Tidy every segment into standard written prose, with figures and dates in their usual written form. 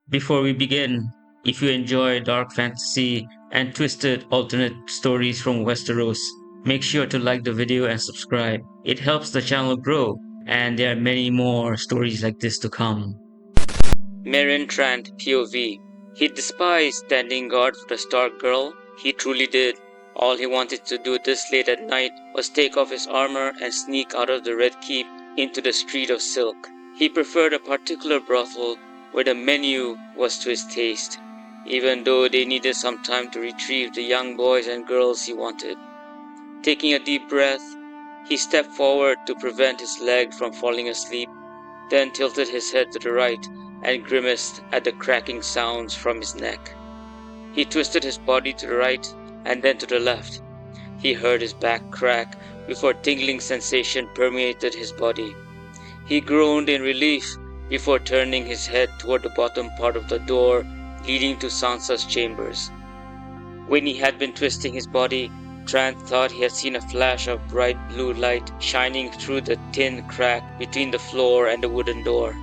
Before we begin, if you enjoy dark fantasy and twisted alternate stories from Westeros, make sure to like the video and subscribe. It helps the channel grow, and there are many more stories like this to come. Meryn Trant POV. He despised standing guard for the Stark girl. He truly did. All he wanted to do this late at night was take off his armor and sneak out of the Red Keep into the Street of Silk. He preferred a particular brothel where the menu was to his taste, even though they needed some time to retrieve the young boys and girls he wanted. Taking a deep breath, he stepped forward to prevent his leg from falling asleep, then tilted his head to the right and grimaced at the cracking sounds from his neck. He twisted his body to the right and then to the left. He heard his back crack before tingling sensation permeated his body. He groaned in relief before turning his head toward the bottom part of the door leading to Sansa's chambers. When he had been twisting his body, Trant thought he had seen a flash of bright blue light shining through the thin crack between the floor and the wooden door.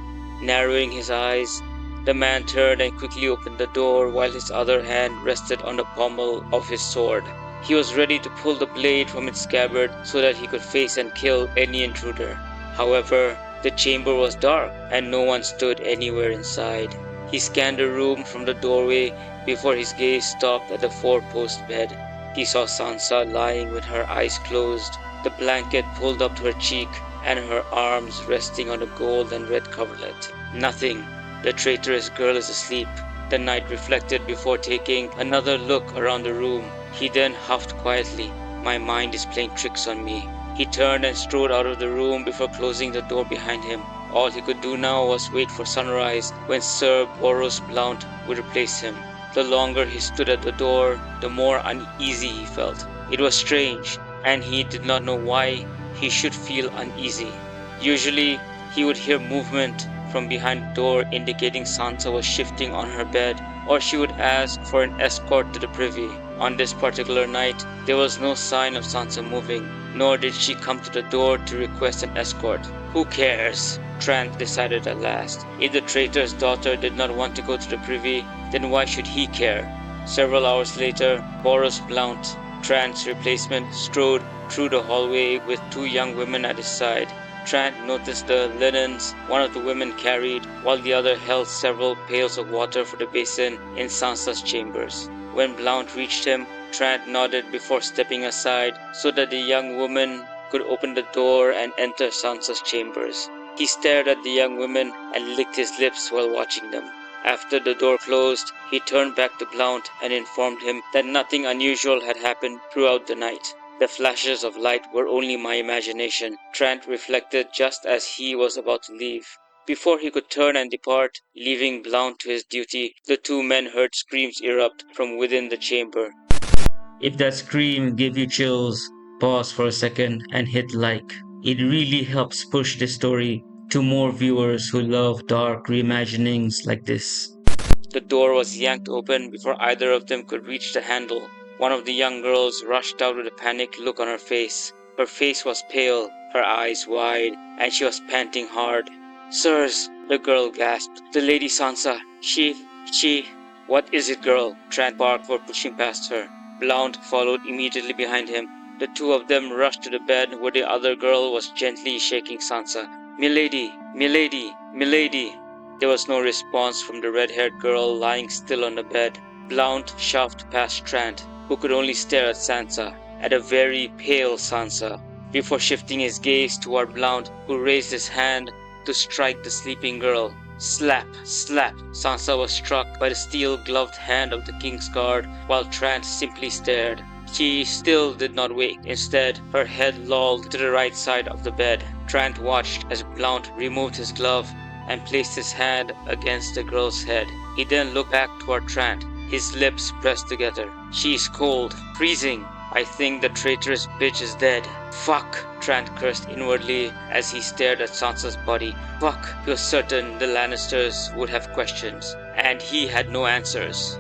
Narrowing his eyes, the man turned and quickly opened the door while his other hand rested on the pommel of his sword. He was ready to pull the blade from its scabbard so that he could face and kill any intruder. However, the chamber was dark and no one stood anywhere inside. He scanned the room from the doorway before his gaze stopped at the four-post bed. He saw Sansa lying with her eyes closed, the blanket pulled up to her cheek, and her arms resting on the gold and red coverlet. Nothing. The traitorous girl is asleep, the knight reflected before taking another look around the room. He then huffed quietly. My mind is playing tricks on me. He turned and strode out of the room before closing the door behind him. All he could do now was wait for sunrise when Sir Boros Blount would replace him. The longer he stood at the door, the more uneasy he felt. It was strange, and he did not know why he should feel uneasy. Usually, he would hear movement from behind the door indicating Sansa was shifting on her bed, or she would ask for an escort to the privy. On this particular night, there was no sign of Sansa moving, nor did she come to the door to request an escort. Who cares? Trant decided at last. If the traitor's daughter did not want to go to the privy, then why should he care? Several hours later, Boros Blount, Trant's replacement, strode through the hallway with two young women at his side. Trant noticed the linens one of the women carried, while the other held several pails of water for the basin in Sansa's chambers. When Blount reached him, Trant nodded before stepping aside so that the young woman could open the door and enter Sansa's chambers. He stared at the young women and licked his lips while watching them. After the door closed, he turned back to Blount and informed him that nothing unusual had happened throughout the night. The flashes of light were only my imagination, Trant reflected just as he was about to leave. Before he could turn and depart, leaving Blount to his duty, the two men heard screams erupt from within the chamber. If that scream gave you chills, pause for a second and hit like. It really helps push this story to more viewers who love dark reimaginings like this. The door was yanked open before either of them could reach the handle. One of the young girls rushed out with a panicked look on her face. Her face was pale, her eyes wide, and she was panting hard. "Sirs," the girl gasped. "The Lady Sansa, she... What is it, girl?" Trant barked for pushing past her. Blount followed immediately behind him. The two of them rushed to the bed where the other girl was gently shaking Sansa. "Milady, milady, milady." There was no response from the red-haired girl lying still on the bed. Blount shoved past Trant, who could only stare at Sansa, at a very pale Sansa, before shifting his gaze toward Blount, who raised his hand to strike the sleeping girl. Slap, slap. Sansa was struck by the steel-gloved hand of the King's Guard, while Trant simply stared. She still did not wake. Instead, her head lolled to the right side of the bed. Trant watched as Blount removed his glove and placed his hand against the girl's head. He then looked back toward Trant, his lips pressed together. "She is cold, freezing. I think the traitorous bitch is dead." "Fuck," Trant cursed inwardly as he stared at Sansa's body. Fuck, he was certain the Lannisters would have questions, and he had no answers.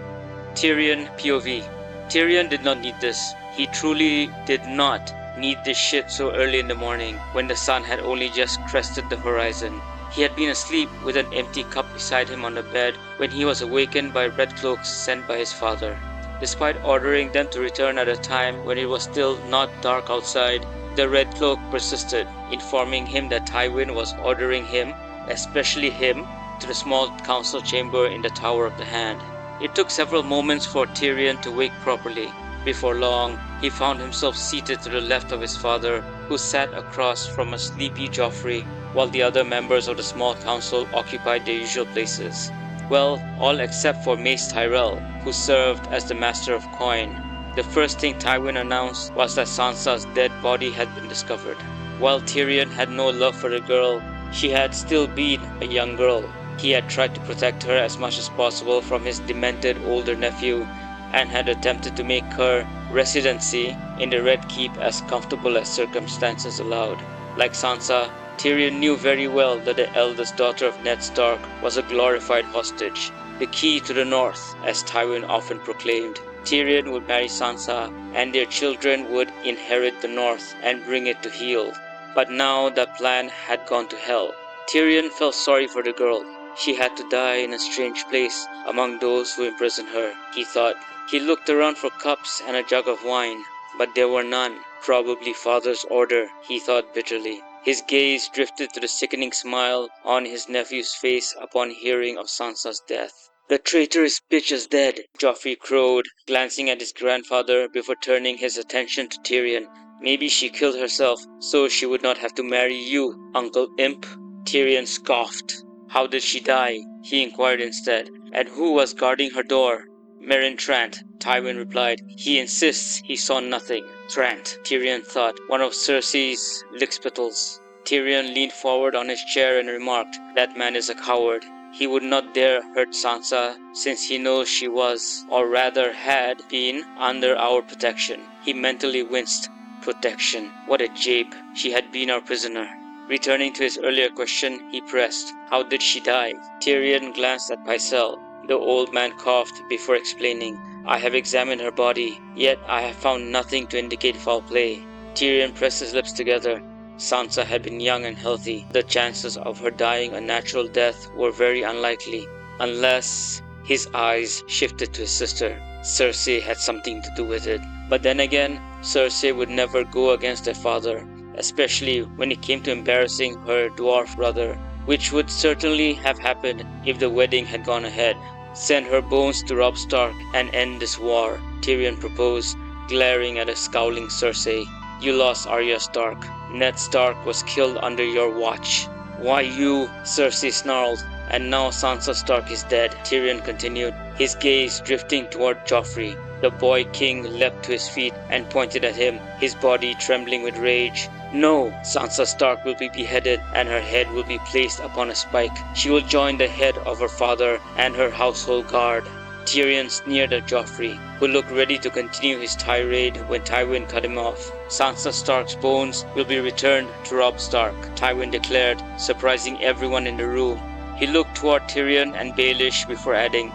Tyrion POV. Tyrion did not need this. He truly did not need this shit so early in the morning, when the sun had only just crested the horizon. He had been asleep with an empty cup beside him on the bed when he was awakened by red cloaks sent by his father. Despite ordering them to return at a time when it was still not dark outside, the red cloak persisted, informing him that Tywin was ordering him, especially him, to the small council chamber in the Tower of the Hand. It took several moments for Tyrion to wake properly. Before long, he found himself seated to the left of his father, who sat across from a sleepy Joffrey, while the other members of the small council occupied their usual places. Well, all except for Mace Tyrell, who served as the master of coin. The first thing Tywin announced was that Sansa's dead body had been discovered. While Tyrion had no love for the girl, she had still been a young girl. He had tried to protect her as much as possible from his demented older nephew, and had attempted to make her residency in the Red Keep as comfortable as circumstances allowed. Like Sansa, Tyrion knew very well that the eldest daughter of Ned Stark was a glorified hostage, the key to the North, as Tywin often proclaimed. Tyrion would marry Sansa, and their children would inherit the North and bring it to heel. But now that plan had gone to hell. Tyrion felt sorry for the girl. She had to die in a strange place among those who imprisoned her, he thought. He looked around for cups and a jug of wine, but there were none. Probably father's order, he thought bitterly. His gaze drifted to the sickening smile on his nephew's face upon hearing of Sansa's death. "The traitorous bitch is dead," Joffrey crowed, glancing at his grandfather before turning his attention to Tyrion. "Maybe she killed herself so she would not have to marry you, Uncle Imp." Tyrion scoffed. "How did she die?" he inquired instead. "And who was guarding her door?" "Meryn Trant," Tywin replied. "He insists he saw nothing." Trant, Tyrion thought, one of Cersei's lickspittles. Tyrion leaned forward on his chair and remarked, "That man is a coward. He would not dare hurt Sansa, since he knows she was, or rather had been, under our protection." He mentally winced. Protection. What a jape. She had been our prisoner. Returning to his earlier question, he pressed, "How did she die?" Tyrion glanced at Pycelle. The old man coughed before explaining, "I have examined her body, yet I have found nothing to indicate foul play." Tyrion pressed his lips together. Sansa had been young and healthy. The chances of her dying a natural death were very unlikely, unless... His eyes shifted to his sister. Cersei had something to do with it. But then again, Cersei would never go against her father, especially when it came to embarrassing her dwarf brother, which would certainly have happened if the wedding had gone ahead. "Send her bones to Robb Stark and end this war," Tyrion proposed, glaring at a scowling Cersei. "You lost Arya Stark. Ned Stark was killed under your watch." "Why you?" Cersei snarled. "And now Sansa Stark is dead," Tyrion continued, his gaze drifting toward Joffrey. The boy king leapt to his feet and pointed at him, his body trembling with rage. "No! Sansa Stark will be beheaded, and her head will be placed upon a spike. She will join the head of her father and her household guard." Tyrion sneered at Joffrey, who looked ready to continue his tirade when Tywin cut him off. "Sansa Stark's bones will be returned to Robb Stark," Tywin declared, surprising everyone in the room. He looked toward Tyrion and Baelish before adding,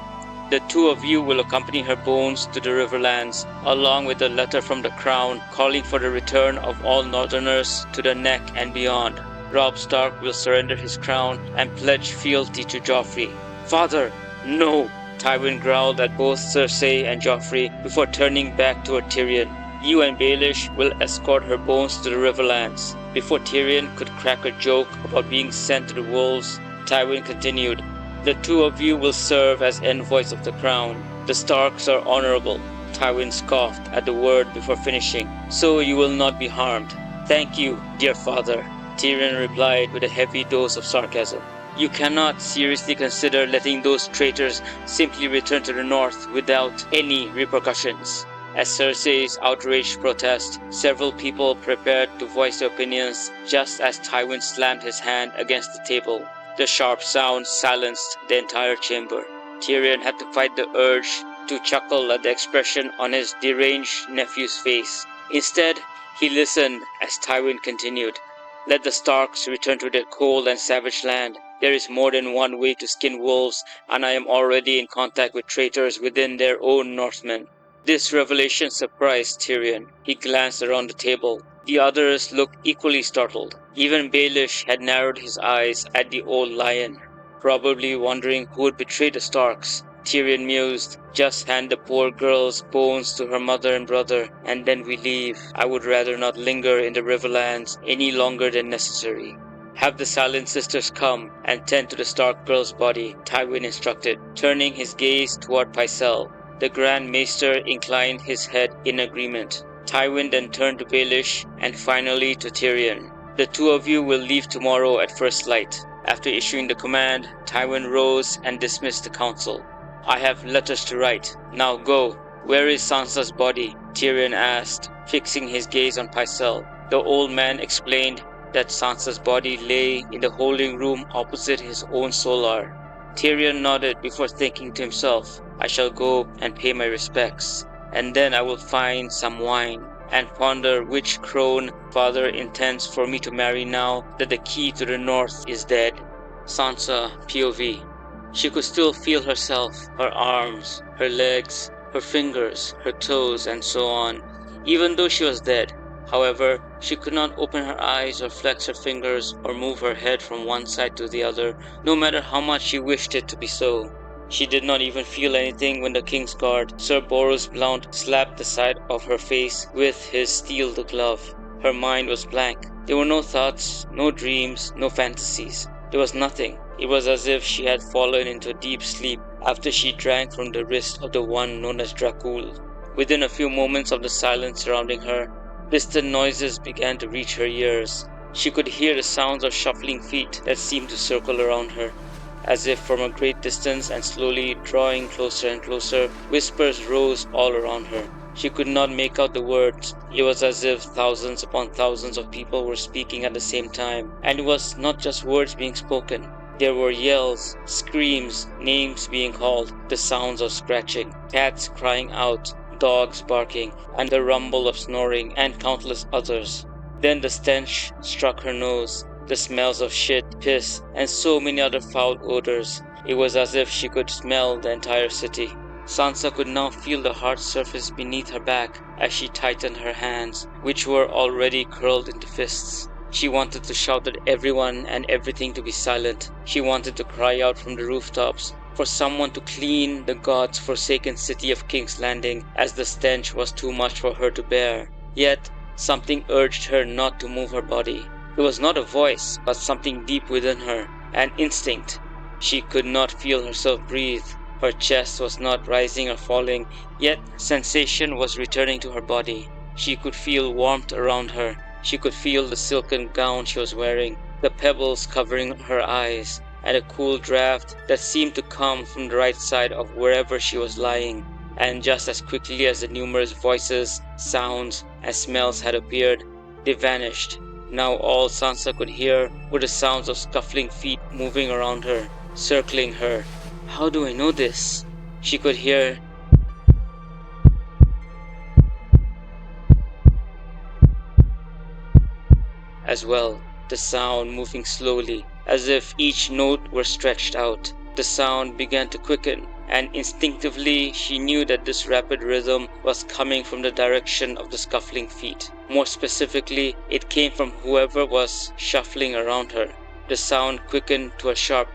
"The two of you will accompany her bones to the Riverlands, along with a letter from the Crown calling for the return of all Northerners to the Neck and beyond. Robb Stark will surrender his crown and pledge fealty to Joffrey." "Father, no!" Tywin growled at both Cersei and Joffrey before turning back toward Tyrion. "You and Baelish will escort her bones to the Riverlands." Before Tyrion could crack a joke about being sent to the wolves, Tywin continued, "The two of you will serve as envoys of the crown. The Starks are honorable." Tywin scoffed at the word before finishing, "So you will not be harmed." "Thank you, dear father," Tyrion replied with a heavy dose of sarcasm. "You cannot seriously consider letting those traitors simply return to the north without any repercussions." At Cersei's outraged protest, several people prepared to voice their opinions just as Tywin slammed his hand against the table. The sharp sound silenced the entire chamber. Tyrion had to fight the urge to chuckle at the expression on his deranged nephew's face. Instead, he listened as Tywin continued, "Let the Starks return to their cold and savage land. There is more than one way to skin wolves, and I am already in contact with traitors within their own Northmen." This revelation surprised Tyrion. He glanced around the table. The others looked equally startled. Even Baelish had narrowed his eyes at the old lion, probably wondering who would betray the Starks. Tyrion mused, "Just hand the poor girl's bones to her mother and brother, and then we leave. I would rather not linger in the Riverlands any longer than necessary." "Have the Silent Sisters come and tend to the Stark girl's body," Tywin instructed, turning his gaze toward Pycelle. The Grand Maester inclined his head in agreement. Tywin then turned to Baelish and finally to Tyrion. "The two of you will leave tomorrow at first light." After issuing the command, Tywin rose and dismissed the council. "I have letters to write. Now go." "Where is Sansa's body?" Tyrion asked, fixing his gaze on Pycelle. The old man explained that Sansa's body lay in the holding room opposite his own solar. Tyrion nodded before thinking to himself, "I shall go and pay my respects, and then I will find some wine, and ponder which crone father intends for me to marry now that the key to the north is dead." Sansa POV. She could still feel herself, her arms, her legs, her fingers, her toes, and so on, even though she was dead. However, she could not open her eyes or flex her fingers or move her head from one side to the other, no matter how much she wished it to be so. She did not even feel anything when the King's Guard, Sir Boros Blount, slapped the side of her face with his steel glove. Her mind was blank. There were no thoughts, no dreams, no fantasies. There was nothing. It was as if she had fallen into a deep sleep after she drank from the wrist of the one known as Dracul. Within a few moments of the silence surrounding her, distant noises began to reach her ears. She could hear the sounds of shuffling feet that seemed to circle around her. As if from a great distance and slowly drawing closer and closer, whispers rose all around her. She could not make out the words. It was as if thousands upon thousands of people were speaking at the same time. And it was not just words being spoken. There were yells, screams, names being called, the sounds of scratching, cats crying out, dogs barking, and the rumble of snoring, and countless others. Then the stench struck her nose, the smells of shit, piss, and so many other foul odors. It was as if she could smell the entire city. Sansa could now feel the hard surface beneath her back as she tightened her hands, which were already curled into fists. She wanted to shout at everyone and everything to be silent. She wanted to cry out from the rooftops for someone to clean the gods' forsaken city of King's Landing, as the stench was too much for her to bear. Yet, something urged her not to move her body. It was not a voice, but something deep within her, an instinct. She could not feel herself breathe. Her chest was not rising or falling, yet sensation was returning to her body. She could feel warmth around her. She could feel the silken gown she was wearing, the pebbles covering her eyes, and a cool draft that seemed to come from the right side of wherever she was lying. And just as quickly as the numerous voices, sounds, and smells had appeared, they vanished. Now all Sansa could hear were the sounds of scuffling feet moving around her, circling her. How do I know this? She could hear as well, the sound moving slowly, as if each note were stretched out. The sound began to quicken, and instinctively she knew that this rapid rhythm was coming from the direction of the scuffling feet. More specifically, it came from whoever was shuffling around her. The sound quickened to a sharp,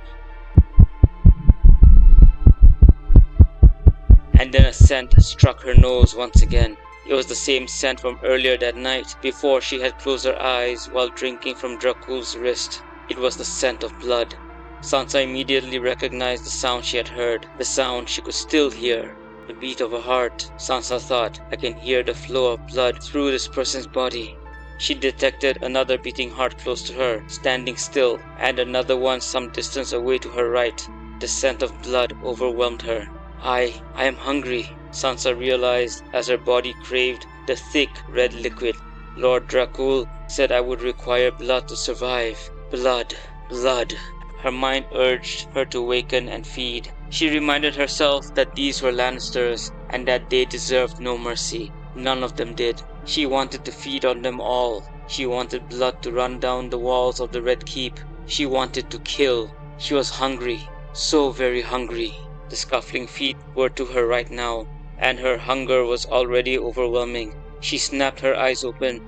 and then a scent struck her nose once again. It was the same scent from earlier that night, before she had closed her eyes while drinking from Dracul's wrist. It was the scent of blood. Sansa immediately recognized the sound she had heard, the sound she could still hear. The beat of a heart, Sansa thought. I can hear the flow of blood through this person's body. She detected another beating heart close to her, standing still, and another one some distance away to her right. The scent of blood overwhelmed her. I am hungry, Sansa realized as her body craved the thick red liquid. Lord Dracul said I would require blood to survive. Blood, blood. Her mind urged her to waken and feed. She reminded herself that these were Lannisters and that they deserved no mercy. None of them did. She wanted to feed on them all. She wanted blood to run down the walls of the Red Keep. She wanted to kill. She was hungry, so very hungry. The scuffling feet were to her right now, and her hunger was already overwhelming. She snapped her eyes open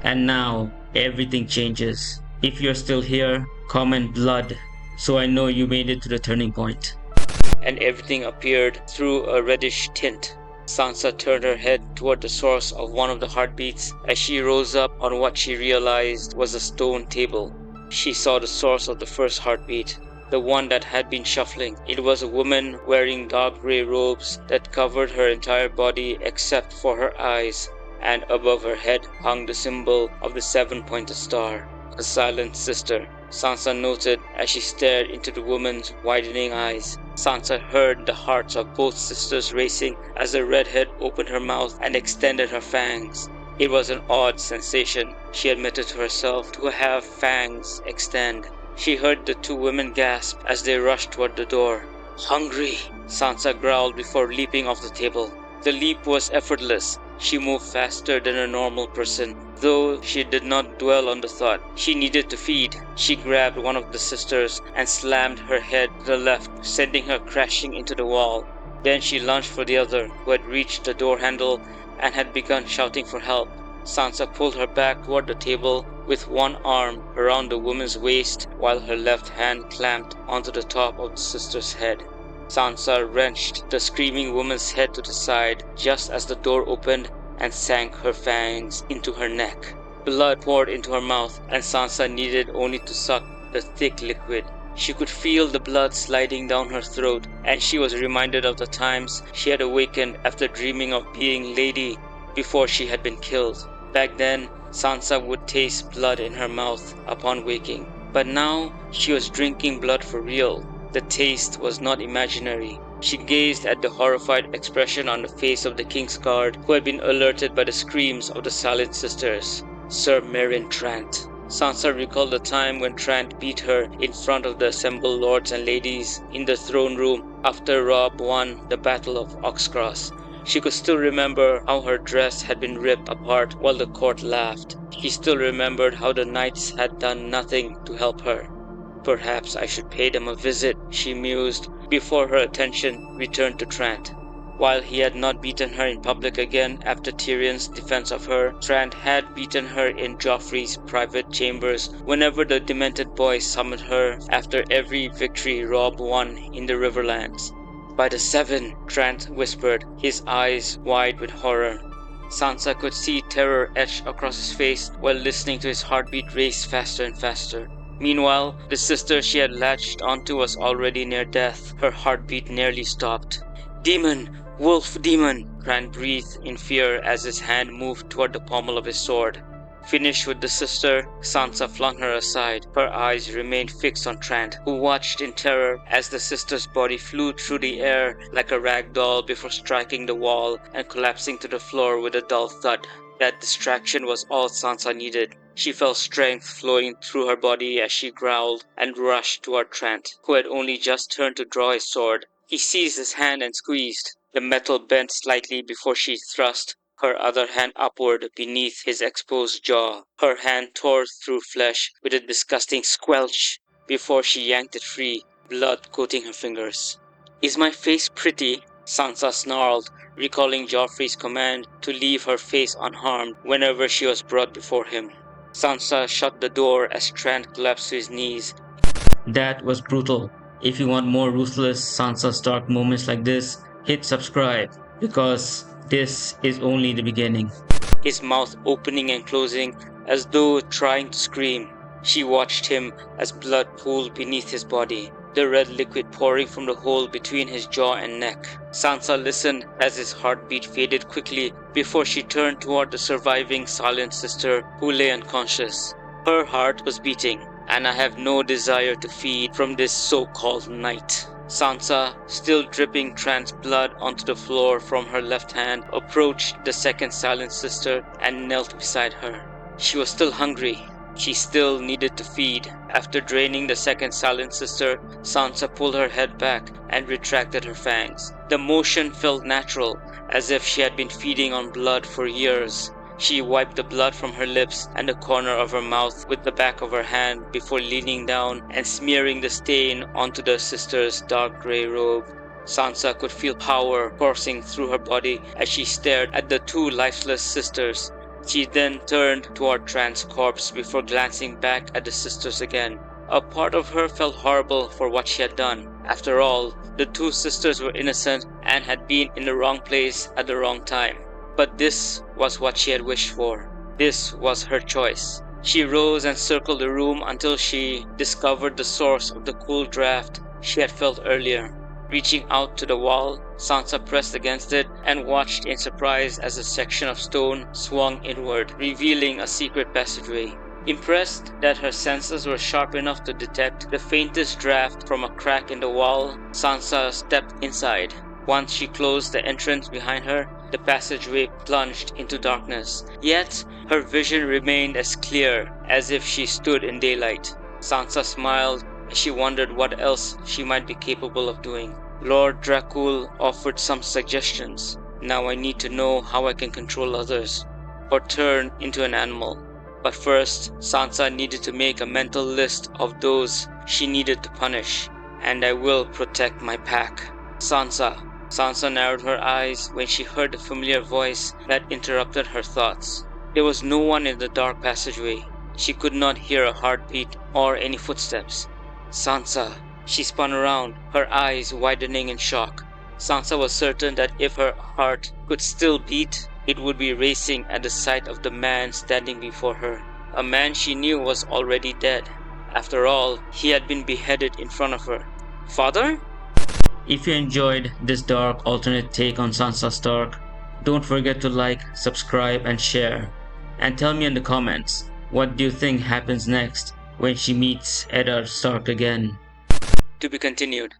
And now everything changes. If you're still here, comment blood so I know you made it to the turning point. And everything appeared through a reddish tint. Sansa turned her head toward the source of one of the heartbeats as she rose up on what she realized was a stone table. She saw the source of the first heartbeat, the one that had been shuffling. It was a woman wearing dark grey robes that covered her entire body except for her eyes, and above her head hung the symbol of the seven-pointed star, a silent sister. Sansa noted as she stared into the woman's widening eyes. Sansa heard the hearts of both sisters racing as the redhead opened her mouth and extended her fangs. It was an odd sensation, she admitted to herself, to have fangs extend. She heard the two women gasp as they rushed toward the door. "Hungry," Sansa growled before leaping off the table. The leap was effortless. She moved faster than a normal person, though she did not dwell on the thought. She needed to feed. She grabbed one of the sisters and slammed her head to the left, sending her crashing into the wall. Then she lunged for the other, who had reached the door handle and had begun shouting for help. Sansa pulled her back toward the table with one arm around the woman's waist while her left hand clamped onto the top of the sister's head. Sansa wrenched the screaming woman's head to the side just as the door opened and sank her fangs into her neck. Blood poured into her mouth, and Sansa needed only to suck the thick liquid. She could feel the blood sliding down her throat, and she was reminded of the times she had awakened after dreaming of being Lady before she had been killed. Back then, Sansa would taste blood in her mouth upon waking, but now she was drinking blood for real. The taste was not imaginary. She gazed at the horrified expression on the face of the King's Guard, who had been alerted by the screams of the silent sisters. Sir Meryn Trant. Sansa recalled the time when Trant beat her in front of the assembled lords and ladies in the throne room after Robb won the Battle of Oxcross. She could still remember how her dress had been ripped apart while the court laughed. She still remembered how the knights had done nothing to help her. "Perhaps I should pay them a visit," she mused, before her attention returned to Trant. While he had not beaten her in public again after Tyrion's defense of her, Trant had beaten her in Joffrey's private chambers whenever the demented boy summoned her after every victory Robb won in the Riverlands. "By the Seven," Trant whispered, his eyes wide with horror. Sansa could see terror etched across his face while listening to his heartbeat race faster and faster. Meanwhile, the sister she had latched onto was already near death. Her heartbeat nearly stopped. "Demon! Wolf demon!" Trant breathed in fear as his hand moved toward the pommel of his sword. Finished with the sister, Sansa flung her aside. Her eyes remained fixed on Trant, who watched in terror as the sister's body flew through the air like a rag doll before striking the wall and collapsing to the floor with a dull thud. That distraction was all Sansa needed. She felt strength flowing through her body as she growled and rushed toward Trant, who had only just turned to draw his sword. He seized his hand and squeezed. The metal bent slightly before she thrust her other hand upward beneath his exposed jaw. Her hand tore through flesh with a disgusting squelch before she yanked it free, blood coating her fingers. "Is my face pretty?" Sansa snarled, recalling Joffrey's command to leave her face unharmed whenever she was brought before him. Sansa shut the door as Trant collapsed to his knees. That was brutal. If you want more ruthless Sansa Stark moments like this, hit subscribe, because this is only the beginning. His mouth opening and closing as though trying to scream. She watched him as blood pooled beneath his body, the red liquid pouring from the hole between his jaw and neck. Sansa listened as his heartbeat faded quickly before she turned toward the surviving silent sister who lay unconscious. Her heart was beating, and I have no desire to feed from this so-called night. Sansa, still dripping Trant's blood onto the floor from her left hand, approached the second silent sister and knelt beside her. She was still hungry. She still needed to feed. After draining the second silent sister, Sansa pulled her head back and retracted her fangs. The motion felt natural, as if she had been feeding on blood for years. She wiped the blood from her lips and the corner of her mouth with the back of her hand before leaning down and smearing the stain onto the sister's dark grey robe. Sansa could feel power coursing through her body as she stared at the two lifeless sisters. She then turned toward Trant's corpse before glancing back at the sisters again. A part of her felt horrible for what she had done. After all, the two sisters were innocent and had been in the wrong place at the wrong time. But this was what she had wished for. This was her choice. She rose and circled the room until she discovered the source of the cool draft she had felt earlier. Reaching out to the wall, Sansa pressed against it and watched in surprise as a section of stone swung inward, revealing a secret passageway. Impressed that her senses were sharp enough to detect the faintest draft from a crack in the wall, Sansa stepped inside. Once she closed the entrance behind her, the passageway plunged into darkness. Yet, her vision remained as clear as if she stood in daylight. Sansa smiled as she wondered what else she might be capable of doing. Lord Dracul offered some suggestions. Now I need to know how I can control others, or turn into an animal. But first, Sansa needed to make a mental list of those she needed to punish. And I will protect my pack. Sansa. Sansa narrowed her eyes when she heard the familiar voice that interrupted her thoughts. There was no one in the dark passageway. She could not hear a heartbeat or any footsteps. Sansa. She spun around, her eyes widening in shock. Sansa was certain that if her heart could still beat, it would be racing at the sight of the man standing before her. A man she knew was already dead. After all, he had been beheaded in front of her. Father? If you enjoyed this dark alternate take on Sansa Stark, don't forget to like, subscribe and share. And tell me in the comments, what do you think happens next when she meets Eddard Stark again? To be continued.